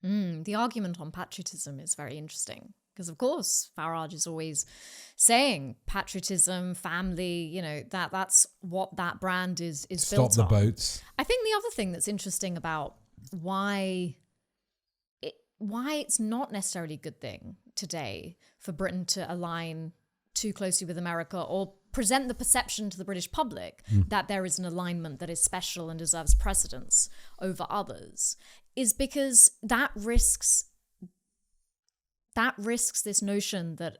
The argument on patriotism is very interesting because, of course, Farage is always saying patriotism, family, that's what that brand is built on. Stop the boats. I think the other thing that's interesting about why it's not necessarily a good thing today for Britain to align too closely with America or present the perception to the British public that there is an alignment that is special and deserves precedence over others is because that risks this notion that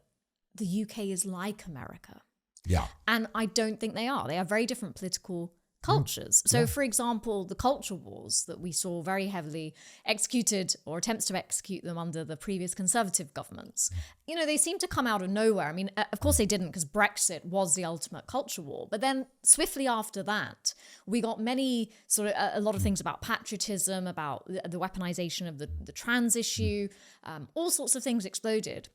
the UK is like America. Yeah. And I don't think they are. They are very different political cultures. So, for example, the culture wars that we saw very heavily executed or attempts to execute them under the previous Conservative governments, they seem to come out of nowhere. I mean, of course they didn't because Brexit was the ultimate culture war. But then swiftly after that, we got many a lot of things about patriotism, about the weaponization of the trans issue, all sorts of things exploded.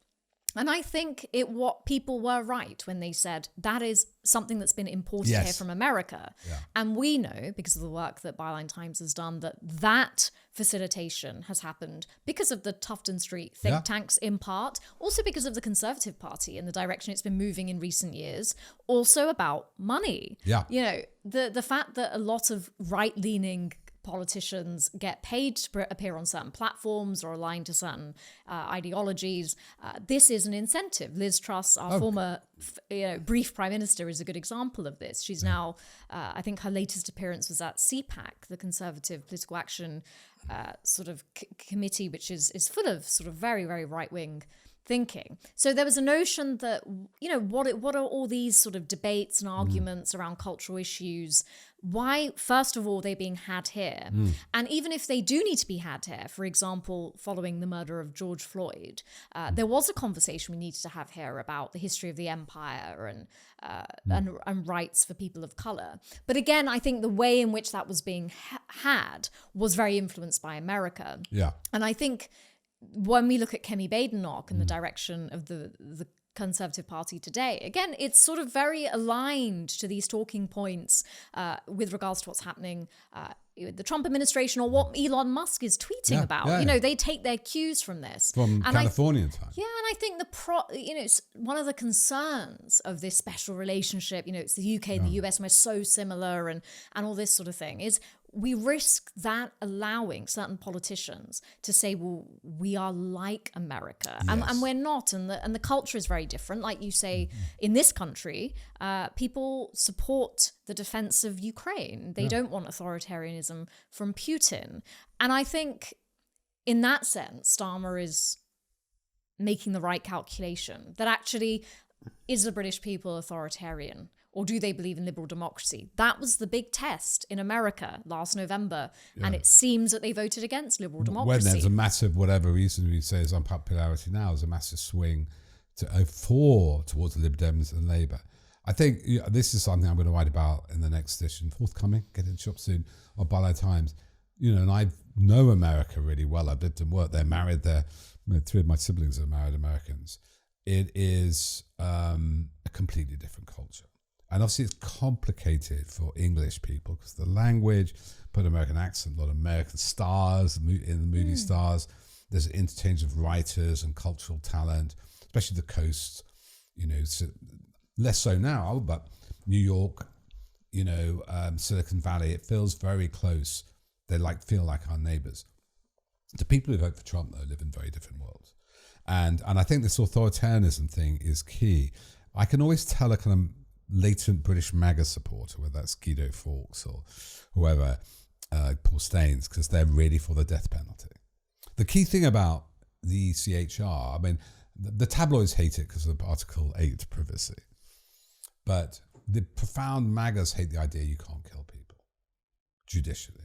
And I think what people were right when they said that is something that's been imported here from America. Yeah. And we know, because of the work that Byline Times has done, that facilitation has happened because of the Tufton Street think tanks in part, also because of the Conservative Party and the direction it's been moving in recent years, also about money. Yeah. The fact that a lot of right-leaning politicians get paid to appear on certain platforms or align to certain ideologies. This is an incentive. Liz Truss, our former brief prime minister, is a good example of this. She's now, I think her latest appearance was at CPAC, the Conservative Political Action committee, which is full of very, very right-wing thinking. So there was a notion that, what are all these sort of debates and arguments around cultural issues? Why, first of all, they're being had here? And even if they do need to be had here, for example, following the murder of George Floyd, there was a conversation we needed to have here about the history of the empire and rights for people of color. But again, I think the way in which that was being had was very influenced by America. Yeah. And I think when we look at Kemi Badenoch and the direction of the Conservative Party today, again, it's sort of very aligned to these talking points with regards to what's happening with the Trump administration or what Elon Musk is tweeting about. They take their cues from this. From Californian time. Yeah, and I think it's one of the concerns of this special relationship, it's the UK and the US, and we're so similar and all this sort of thing, is we risk that allowing certain politicians to say, well, we are like America, and we're not, and the culture is very different. Like you say, in this country, people support the defense of Ukraine. They don't want authoritarianism from Putin. And I think in that sense, Starmer is making the right calculation that actually, is the British people authoritarian? Or do they believe in liberal democracy? That was the big test in America last November. Yeah. And it seems that they voted against liberal democracy. When there's a massive, whatever reason we say is unpopularity now, there's a massive swing to 0-4 towards the Lib Dems and Labour. I think this is something I'm going to write about in the next edition, forthcoming, get in shop soon, of Byline Times. And I know America really well. I've lived and worked there, married there. 3 of my siblings are married Americans. It is a completely different culture. And obviously it's complicated for English people because the language, put an American accent, a lot of American stars in the movie stars. There's an interchange of writers and cultural talent, especially the coast, so less so now, but New York, Silicon Valley, it feels very close. They feel like our neighbors. The people who vote for Trump, though, live in very different worlds. And I think this authoritarianism thing is key. I can always tell a kind of latent British MAGA supporter, whether that's Guido Fawkes or whoever, Paul Staines, because they're really for the death penalty. The key thing about the ECHR, I mean, the tabloids hate it because of Article 8 privacy, but the profound MAGAs hate the idea you can't kill people judicially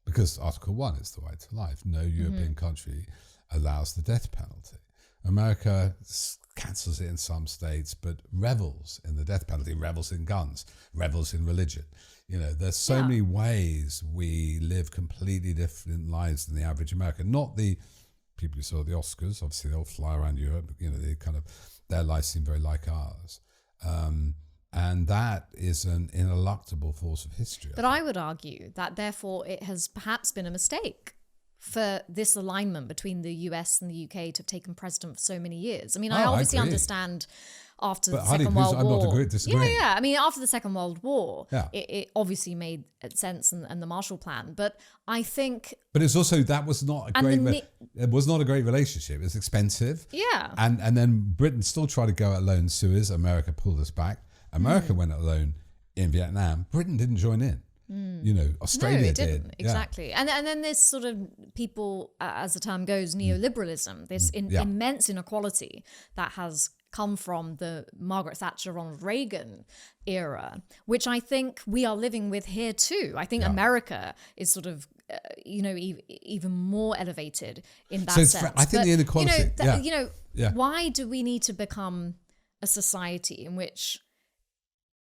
because Article 1 is the right to life. No European country allows the death penalty. America cancels it in some states, but revels in the death penalty, revels in guns, revels in religion. There's so many ways we live completely different lives than the average American. Not the people who saw the Oscars, obviously they all fly around Europe, their lives seem very like ours. And that is an ineluctable force of history. But I would argue that therefore it has perhaps been a mistake for this alignment between the US and the UK to have taken precedent for so many years. I mean, I I obviously agree. understand after the But Second Hardeep, World I'm War. not disagreeing. Yeah. I mean, after the Second World War, Yeah. it obviously made sense and the Marshall Plan. But I think, But it's also, that was not a And great, it was not a great relationship. It was expensive. yeah. And then Britain still tried to go it alone in Suez. America pulled us back. America went it alone in Vietnam. Britain didn't join in. You know, Australia No, it didn't. did. Exactly. And then this sort of people, as the term goes, neoliberalism, this immense inequality that has come from the Margaret Thatcher, Ronald Reagan era, which I think we are living with here too. I think America is sort of, even more elevated in that sense. I think the inequality, why do we need to become a society in which,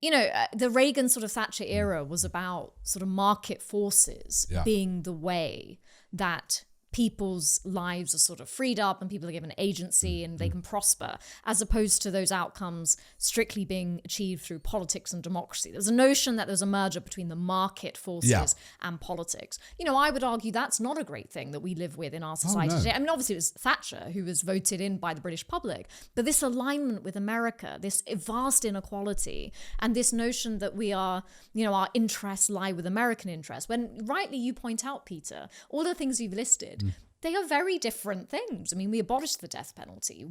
the Reagan sort of Thatcher era was about sort of market forces being the way that people's lives are sort of freed up and people are given agency and they can prosper, as opposed to those outcomes strictly being achieved through politics and democracy. There's a notion that there's a merger between the market forces and politics. I would argue that's not a great thing that we live with in our society today. I mean, obviously it was Thatcher who was voted in by the British public, but this alignment with America, this vast inequality, and this notion that we are, our interests lie with American interests, when rightly you point out, Peter, all the things you've listed, they are very different things. I mean, we abolished the death penalty.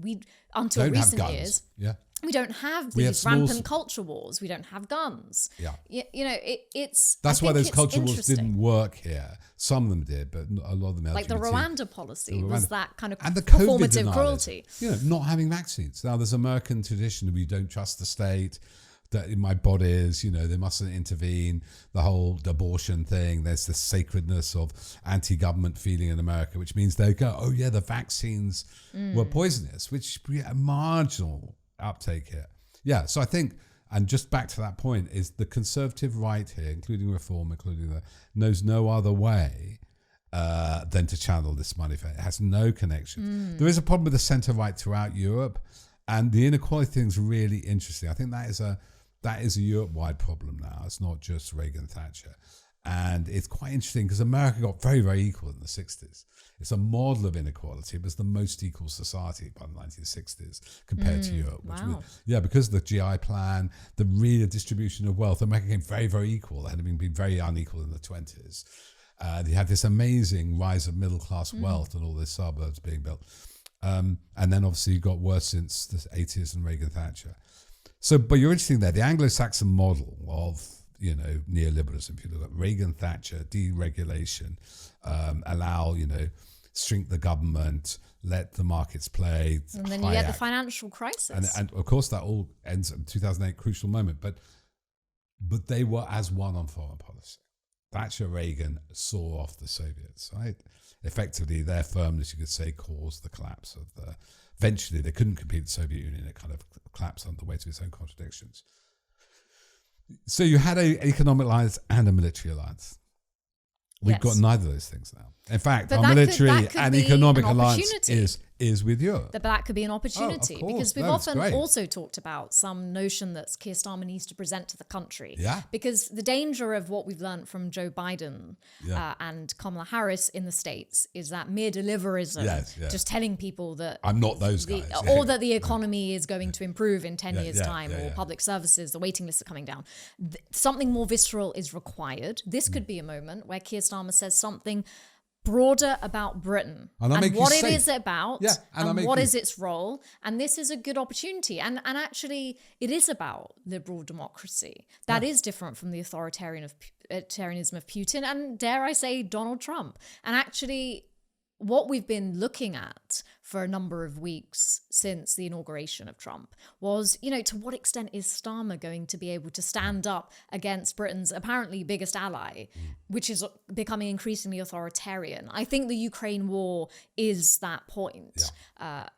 Until recent years, we don't have these rampant culture wars. We don't have guns. That's why those culture wars didn't work here. Some of them did, but a lot of them. Like the Rwanda policy was that kind of and the performative cruelty. Not having vaccines. Now, there's American tradition that we don't trust the state. That in my bodies, they mustn't intervene. The whole abortion thing. There's the sacredness of anti-government feeling in America, which means they go, "Oh yeah, the vaccines were poisonous," which a marginal uptake here. Yeah, so I think, and just back to that point, is the conservative right here, including Reform, knows no other way than to channel this money. It has no connection. There is a problem with the centre right throughout Europe, and the inequality thing is really interesting. I think that is a Europe-wide problem now. It's not just Reagan, Thatcher. And it's quite interesting because America got very, very equal in the 60s. It's a model of inequality. It was the most equal society by the 1960s compared to Europe. Wow. Because of the GI plan, the real distribution of wealth, America became very, very equal. It had been very unequal in the 20s. They had this amazing rise of middle-class wealth and all these suburbs being built. And then obviously it got worse since the 80s and Reagan, Thatcher. So, but you're interesting there. The Anglo-Saxon model of, neoliberalism, if you look at Reagan, Thatcher, deregulation, allow, shrink the government, let the markets play. And then you get the financial crisis. And of course that all ends in 2008, crucial moment. But they were as one on foreign policy. Thatcher, Reagan saw off the Soviets, right? Effectively, their firmness, you could say, caused the collapse of the... Eventually, they couldn't compete with the Soviet Union. It kind of collapsed under the weight of its own contradictions. So you had an economic alliance and a military alliance. We've got neither of those things now. In fact, our military and economic alliance is with Europe. But that could be an opportunity because we've often great. also talked about some notion that Keir Starmer needs to present to the country. Yeah. Because the danger of what we've learned from Joe Biden and Kamala Harris in the States is that mere deliverism, just telling people that I'm not those guys. Or that the economy is going to improve in 10 years' time or public services, the waiting lists are coming down. Something more visceral is required. This could be a moment where Keir Starmer says something broader about Britain and what it is about and what is its role. And this is a good opportunity. And actually, it is about liberal democracy. That is different from the authoritarianism of Putin and, dare I say, Donald Trump. And actually, what we've been looking at for a number of weeks since the inauguration of Trump was, to what extent is Starmer going to be able to stand up against Britain's apparently biggest ally, which is becoming increasingly authoritarian. I think the Ukraine war is that point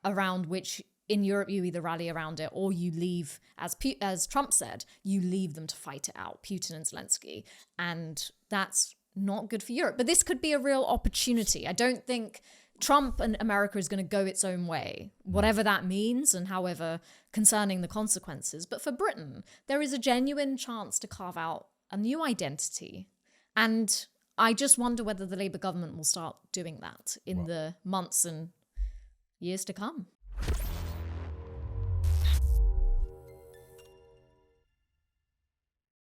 around which in Europe you either rally around it or you leave, as Trump said, you leave them to fight it out, Putin and Zelensky. And that's not good for Europe. But this could be a real opportunity. I don't think Trump and America is going to go its own way, whatever that means and however concerning the consequences. But for Britain, there is a genuine chance to carve out a new identity. And I just wonder whether the Labour government will start doing that in the months and years to come.